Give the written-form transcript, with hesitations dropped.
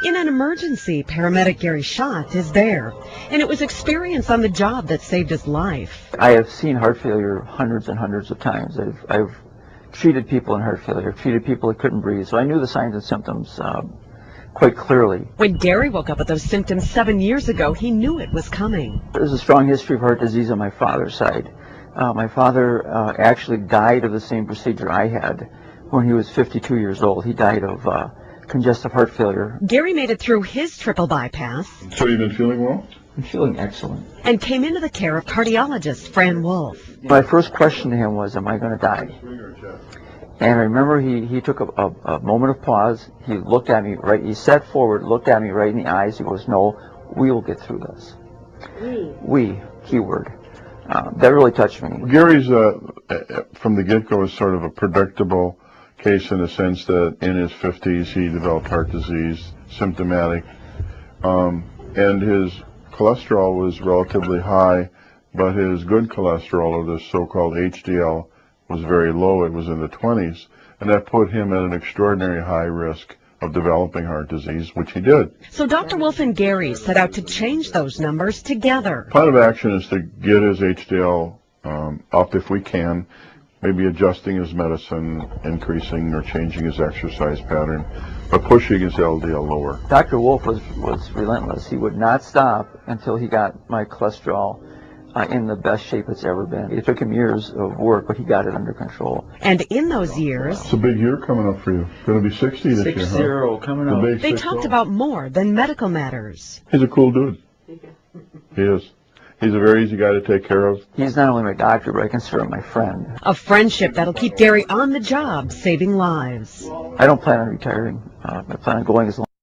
In an emergency, paramedic Gary Schott is there, and it was experience on the job that saved his life. I have seen heart failure hundreds and hundreds of times. I've treated people in heart failure, treated people that couldn't breathe, so I knew the signs and symptoms quite clearly. When Gary woke up with those symptoms 7 years ago, he knew it was coming. There's a strong history of heart disease on my father's side. My father actually died of the same procedure I had when he was 52 years old. He died of congestive heart failure. Gary made it through his triple bypass. So you've been feeling well? I'm feeling excellent. And came into the care of cardiologist Fran Wolf. My first question to him was, am I going to die? And I remember he took a moment of pause. He looked at me he sat forward, looked at me right in the eyes. He goes, no, we will get through this. We, keyword. That really touched me. Gary's, from the get-go, was sort of a predictable case in the sense that in his 50s he developed heart disease, symptomatic, and his cholesterol was relatively high, but his good cholesterol, or the so-called HDL, was very low. It was in the 20s, and that put him at an extraordinary high risk of developing heart disease, which he did. So Dr. Wolf and Gary set out to change those numbers together. Plan of action is to get his HDL up if we can, maybe adjusting his medicine, increasing or changing his exercise pattern, but pushing his LDL lower. Dr. Wolf was relentless. He would not stop until he got my cholesterol in the best shape it's ever been. It took him years of work, but he got it under control. And in those years, It's a big year coming up for you. Going to be 60 this year, huh? 6-0 coming up. they talked about more than medical matters. He's a cool dude. He is. He's a very easy guy to take care of. He's not only my doctor, but I consider him my friend. A friendship that'll keep Gary on the job, saving lives. I don't plan on retiring. I plan on going as long